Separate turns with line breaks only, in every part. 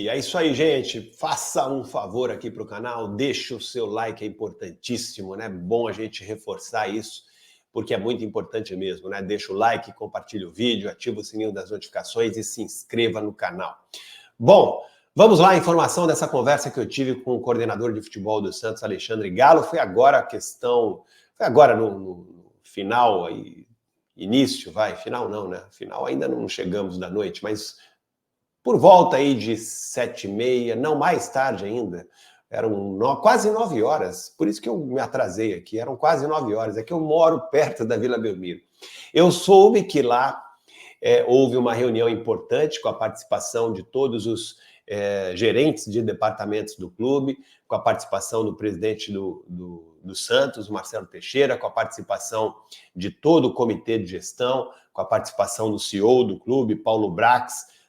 E é isso aí, gente. Faça um favor aqui para o canal, deixa o seu like, é importantíssimo, né? Bom a gente reforçar isso, porque é muito importante mesmo, né? Deixa o like, compartilha o vídeo, ativa o sininho das notificações e se inscreva no canal. Bom, vamos lá, a informação dessa conversa que eu tive com o coordenador de futebol do Santos, Alexandre Galo. Foi agora no final, aí, início, final não, né? Final ainda não chegamos da noite, mas por volta aí de 7h30, não, mais tarde ainda, eram quase 9 horas, por isso que eu me atrasei aqui, eram quase 9 horas, é que eu moro perto da Vila Belmiro. Eu soube que lá houve uma reunião importante com a participação de todos os gerentes de departamentos do clube, com a participação do presidente do Santos, Marcelo Teixeira, com a participação de todo o comitê de gestão, com a participação do CEO do clube, Paulo Brax.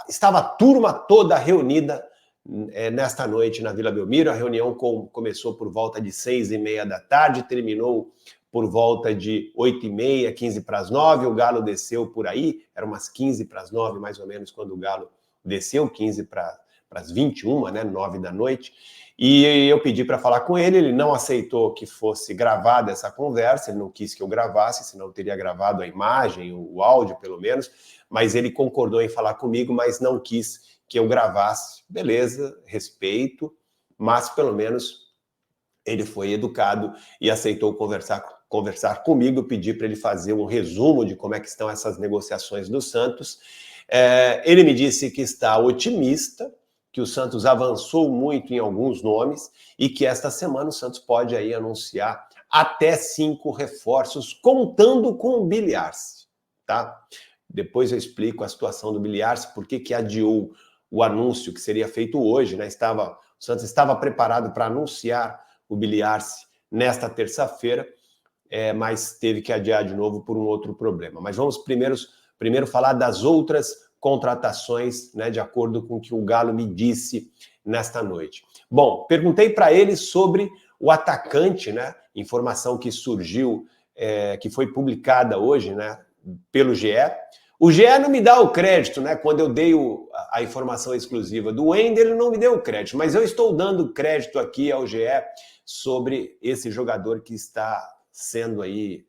Estava a turma toda reunida nesta noite na Vila Belmiro. A reunião começou por volta de 6h30 da tarde, terminou por volta de 8h30, 8:45. O Galo desceu por aí, eram umas 8:45 mais ou menos quando o Galo desceu, 8:50, né, 9 da noite. E eu pedi para falar com ele, ele não aceitou que fosse gravada essa conversa, ele não quis que eu gravasse, senão eu teria gravado a imagem, o áudio pelo menos, mas ele concordou em falar comigo, mas não quis que eu gravasse. Beleza, respeito, mas pelo menos ele foi educado e aceitou conversar comigo. Eu pedi para ele fazer um resumo de como é que estão essas negociações do Santos. Ele me disse que está otimista, que o Santos avançou muito em alguns nomes e que esta semana o Santos pode aí anunciar até 5 reforços, contando com o Billy Arce, tá? Depois eu explico a situação do Billy Arce, por que adiou o anúncio que seria feito hoje, né? O Santos estava preparado para anunciar o Billy Arce nesta terça-feira, mas teve que adiar de novo por um outro problema. Mas vamos primeiro falar das outras contratações, né, de acordo com o que o Galo me disse nesta noite. Bom, perguntei para ele sobre o atacante, né, informação que surgiu, que foi publicada hoje, né, pelo GE. O GE não me dá o crédito, né, quando eu dei a informação exclusiva do Wendel, ele não me deu o crédito, mas eu estou dando crédito aqui ao GE sobre esse jogador que está sendo aí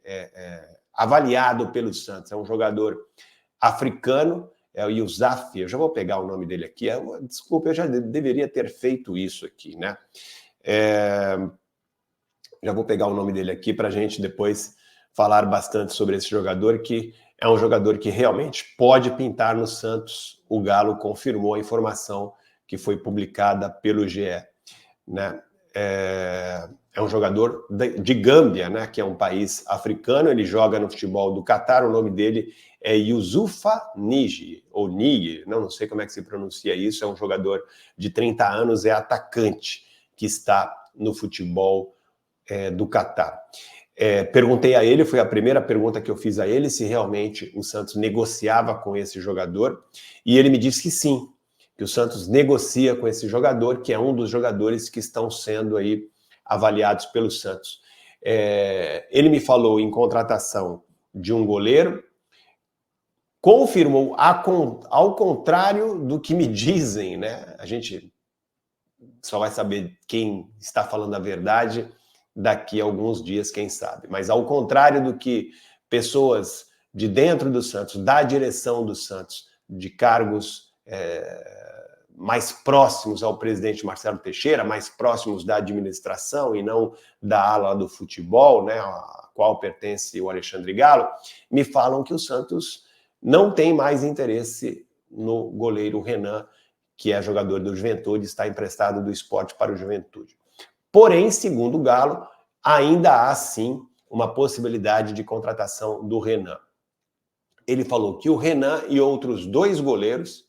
avaliado pelo Santos. É um jogador africano, é o Yousaf, eu já vou pegar o nome dele aqui, desculpa, eu já deveria ter feito isso aqui, né? Já vou pegar o nome dele aqui para a gente depois falar bastante sobre esse jogador, que é um jogador que realmente pode pintar no Santos. O Galo confirmou a informação que foi publicada pelo GE, né? É um jogador de Gâmbia, né, que é um país africano. Ele joga no futebol do Catar. O nome dele é Youssoufa N'Jie, ou N'Jie, não sei como é que se pronuncia isso. É um jogador de 30 anos, é atacante, que está no futebol do Catar. Perguntei a ele, foi a primeira pergunta que eu fiz a ele, se realmente o Santos negociava com esse jogador, e ele me disse que sim, que o Santos negocia com esse jogador, que é um dos jogadores que estão sendo aí avaliados pelo Santos. Ele me falou em contratação de um goleiro, confirmou, ao contrário do que me dizem, né? A gente só vai saber quem está falando a verdade daqui a alguns dias, quem sabe. Mas ao contrário do que pessoas de dentro do Santos, da direção do Santos, de cargos mais próximos ao presidente Marcelo Teixeira, mais próximos da administração e não da ala do futebol, né, a qual pertence o Alexandre Galo, me falam que o Santos não tem mais interesse no goleiro Renan, que é jogador do Juventude, está emprestado do Sport para o Juventude. Porém, segundo o Galo, ainda há sim uma possibilidade de contratação do Renan. Ele falou que o Renan e outros 2 goleiros,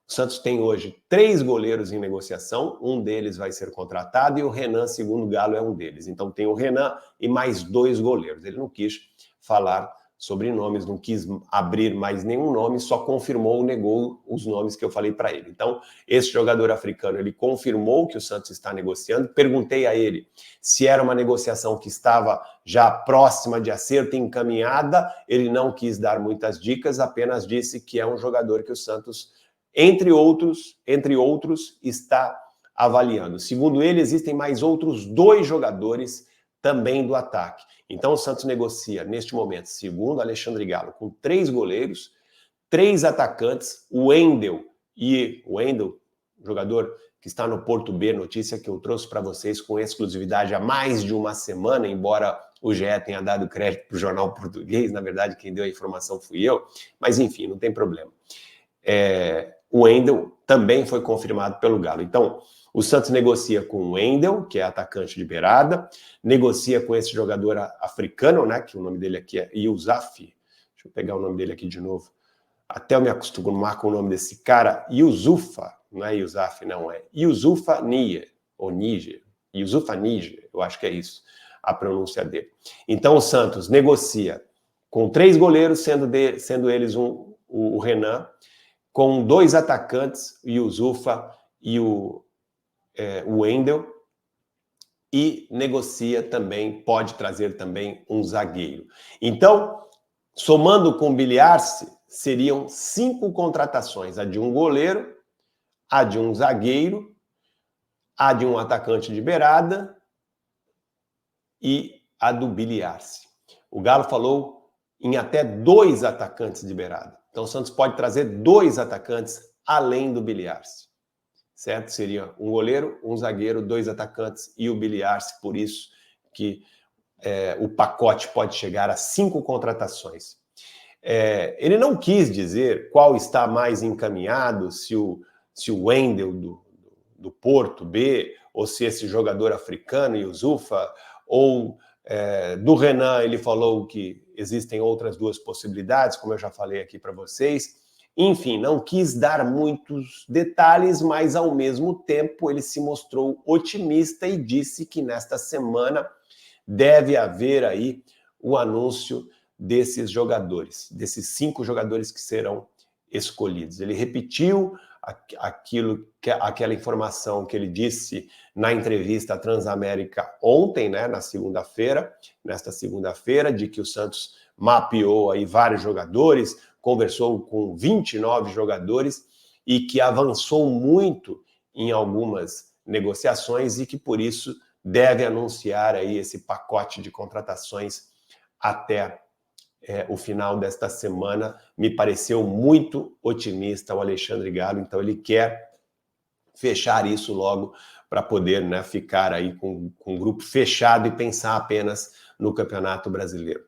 o Santos tem hoje 3 goleiros em negociação, um deles vai ser contratado e o Renan, segundo o Galo, é um deles. Então tem o Renan e mais 2 goleiros. Ele não quis falar sobre nomes, não quis abrir mais nenhum nome, só confirmou, negou os nomes que eu falei para ele. Então, esse jogador africano, ele confirmou que o Santos está negociando. Perguntei a ele se era uma negociação que estava já próxima de acerto, encaminhada. Ele não quis dar muitas dicas, apenas disse que é um jogador que o Santos entre outros, está avaliando. Segundo ele, existem mais outros 2 jogadores também do ataque. Então o Santos negocia, neste momento, segundo Alexandre Galo, com 3 goleiros, 3 atacantes, o Wendel, jogador que está no Porto B, notícia que eu trouxe para vocês com exclusividade há mais de uma semana, embora o GE tenha dado crédito para o jornal português, na verdade quem deu a informação fui eu, mas enfim, não tem problema. O Wendel também foi confirmado pelo Galo. Então, o Santos negocia com o Wendel, que é atacante de beirada, negocia com esse jogador africano, né, que o nome dele aqui é Yousaf. Deixa eu pegar o nome dele aqui de novo. Até eu me acostumar com o nome desse cara, Youssoufa, não é Yousaf, não, é Youssoufa Niger, ou Níger, Youssoufa Níger, eu acho que é isso, a pronúncia dele. Então o Santos negocia com 3 goleiros, sendo eles o Renan, com 2 atacantes, o Youssoufa e o Wendel, e negocia também, pode trazer também um zagueiro. Então, somando com o Biliarci, seriam 5 contratações, a de um goleiro, a de um zagueiro, a de um atacante de beirada e a do Biliarci. O Galo falou em até 2 atacantes de beirada. Então o Santos pode trazer 2 atacantes além do Biliarci. Certo? Seria um goleiro, um zagueiro, 2 atacantes e o Biliarci, por isso que o pacote pode chegar a 5 contratações. Ele não quis dizer qual está mais encaminhado, se o Wendel do Porto B, ou se esse jogador africano, Youssoufa, ou do Renan, ele falou que existem outras 2 possibilidades, como eu já falei aqui para vocês. Enfim, não quis dar muitos detalhes, mas ao mesmo tempo ele se mostrou otimista e disse que nesta semana deve haver aí o anúncio desses jogadores, desses 5 jogadores que serão escolhidos. Ele repetiu aquela informação que ele disse na entrevista à Transamérica ontem, né, nesta segunda-feira, de que o Santos mapeou aí vários jogadores, conversou com 29 jogadores e que avançou muito em algumas negociações e que por isso deve anunciar aí esse pacote de contratações até o final desta semana. Me pareceu muito otimista o Alexandre Galo, então ele quer fechar isso logo para poder, né, ficar aí com um grupo fechado e pensar apenas no Campeonato Brasileiro.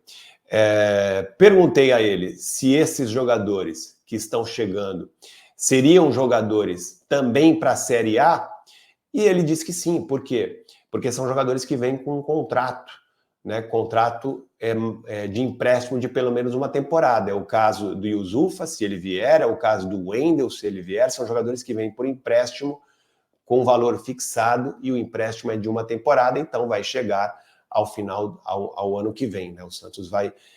Perguntei a ele se esses jogadores que estão chegando seriam jogadores também para a Série A, e ele disse que sim. Por quê? Porque são jogadores que vêm com um contrato, né? Contrato de empréstimo de pelo menos uma temporada. É o caso do Youssoufa, se ele vier, é o caso do Wendel, se ele vier. São jogadores que vêm por empréstimo com valor fixado e o empréstimo é de uma temporada, então vai chegar ao final, ao ano que vem, né? O Santos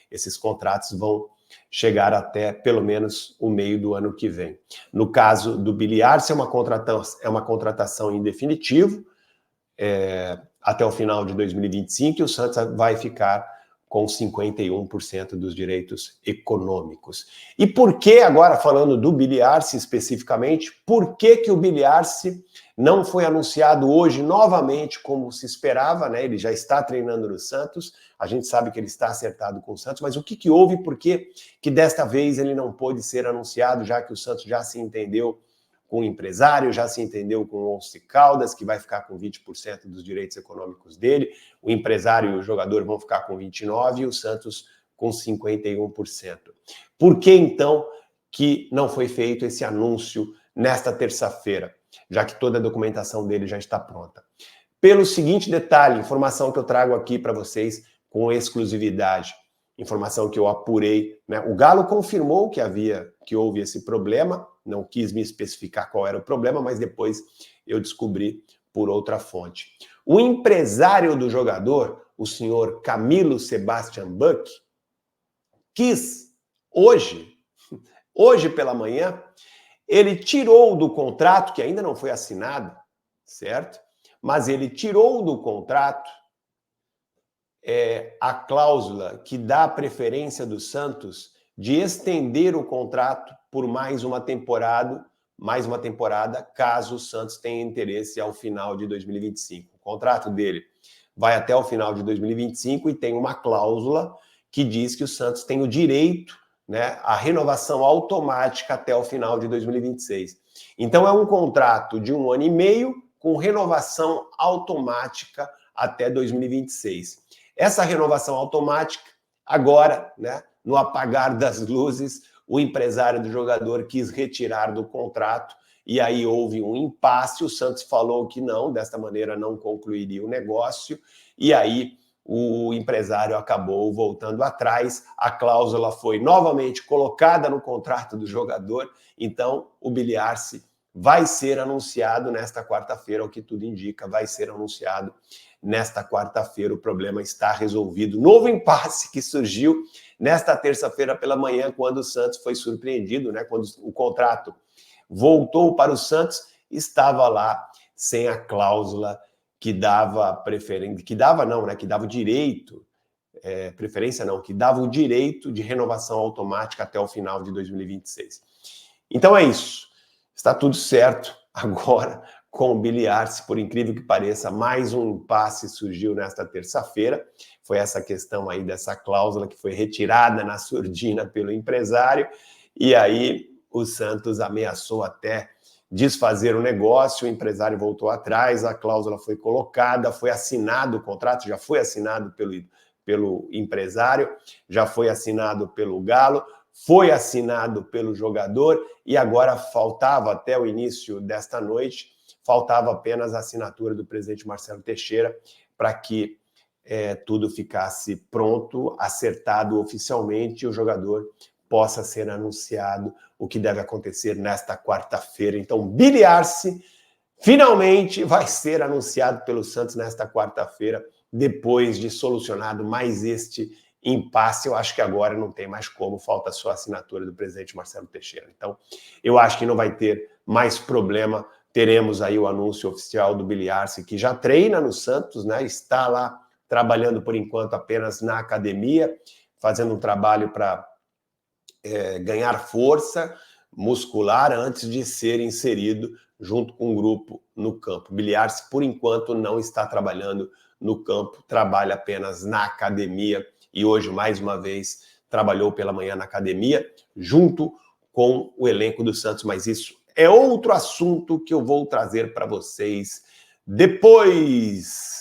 esses contratos vão chegar até pelo menos o meio do ano que vem. No caso do Biliarci, é uma contratação em definitivo, até o final de 2025, e o Santos vai ficar com 51% dos direitos econômicos. E por que, agora falando do Biliarci especificamente, por que o Biliarci não foi anunciado hoje novamente como se esperava, né? Ele já está treinando no Santos, a gente sabe que ele está acertado com o Santos, mas o que houve, por que desta vez ele não pôde ser anunciado, já que o Santos já se entendeu com o empresário, já se entendeu com o Once Caldas, que vai ficar com 20% dos direitos econômicos dele, o empresário e o jogador vão ficar com 29% e o Santos com 51%. Por que, então, que não foi feito esse anúncio nesta terça-feira, já que toda a documentação dele já está pronta? Pelo seguinte detalhe, informação que eu trago aqui para vocês com exclusividade, informação que eu apurei, né? O Galo confirmou que houve esse problema, não quis me especificar qual era o problema, mas depois eu descobri por outra fonte. O empresário do jogador, o senhor Camilo Sebastian Buck, quis hoje pela manhã, ele tirou do contrato, que ainda não foi assinado, certo? Mas ele tirou do contrato a cláusula que dá a preferência do Santos de estender o contrato por mais uma temporada, mais uma temporada, caso o Santos tenha interesse ao final de 2025. O contrato dele vai até o final de 2025 e tem uma cláusula que diz que o Santos tem o direito, né, à renovação automática até o final de 2026. Então é um contrato de 1 ano e meio com renovação automática até 2026. Essa renovação automática, agora, né, no apagar das luzes, o empresário do jogador quis retirar do contrato e aí houve um impasse. O Santos falou que não, desta maneira não concluiria o negócio, e aí o empresário acabou voltando atrás, a cláusula foi novamente colocada no contrato do jogador, então o Billy Arce vai ser anunciado nesta quarta-feira, o que tudo indica, vai ser anunciado nesta quarta-feira. O problema está resolvido. Novo impasse que surgiu nesta terça-feira pela manhã, quando o Santos foi surpreendido, né? Quando o contrato voltou para o Santos, estava lá sem a cláusula que dava preferência, que dava não, né? Que dava o direito, preferência não, que dava o direito de renovação automática até o final de 2026. Então é isso. Está tudo certo agora com o Billy Arce, por incrível que pareça, mais um impasse surgiu nesta terça-feira. Foi essa questão aí dessa cláusula que foi retirada na surdina pelo empresário, e aí o Santos ameaçou até desfazer o negócio, o empresário voltou atrás, a cláusula foi colocada, foi assinado o contrato, já foi assinado pelo empresário, já foi assinado pelo Galo, foi assinado pelo jogador e agora faltava, até o início desta noite, faltava apenas a assinatura do presidente Marcelo Teixeira para que tudo ficasse pronto, acertado oficialmente e o jogador possa ser anunciado, o que deve acontecer nesta quarta-feira. Então, Billy Arce finalmente vai ser anunciado pelo Santos nesta quarta-feira, depois de solucionado mais este impasse. Eu acho que agora não tem mais como, falta só a assinatura do presidente Marcelo Teixeira. Então, eu acho que não vai ter mais problema. Teremos aí o anúncio oficial do Billy Arce, que já treina no Santos, né? Está lá trabalhando por enquanto apenas na academia, fazendo um trabalho para ganhar força muscular antes de ser inserido junto com o grupo no campo. Billy Arce, por enquanto, não está trabalhando no campo, trabalha apenas na academia e hoje, mais uma vez, trabalhou pela manhã na academia junto com o elenco do Santos, mas isso é outro assunto que eu vou trazer para vocês depois.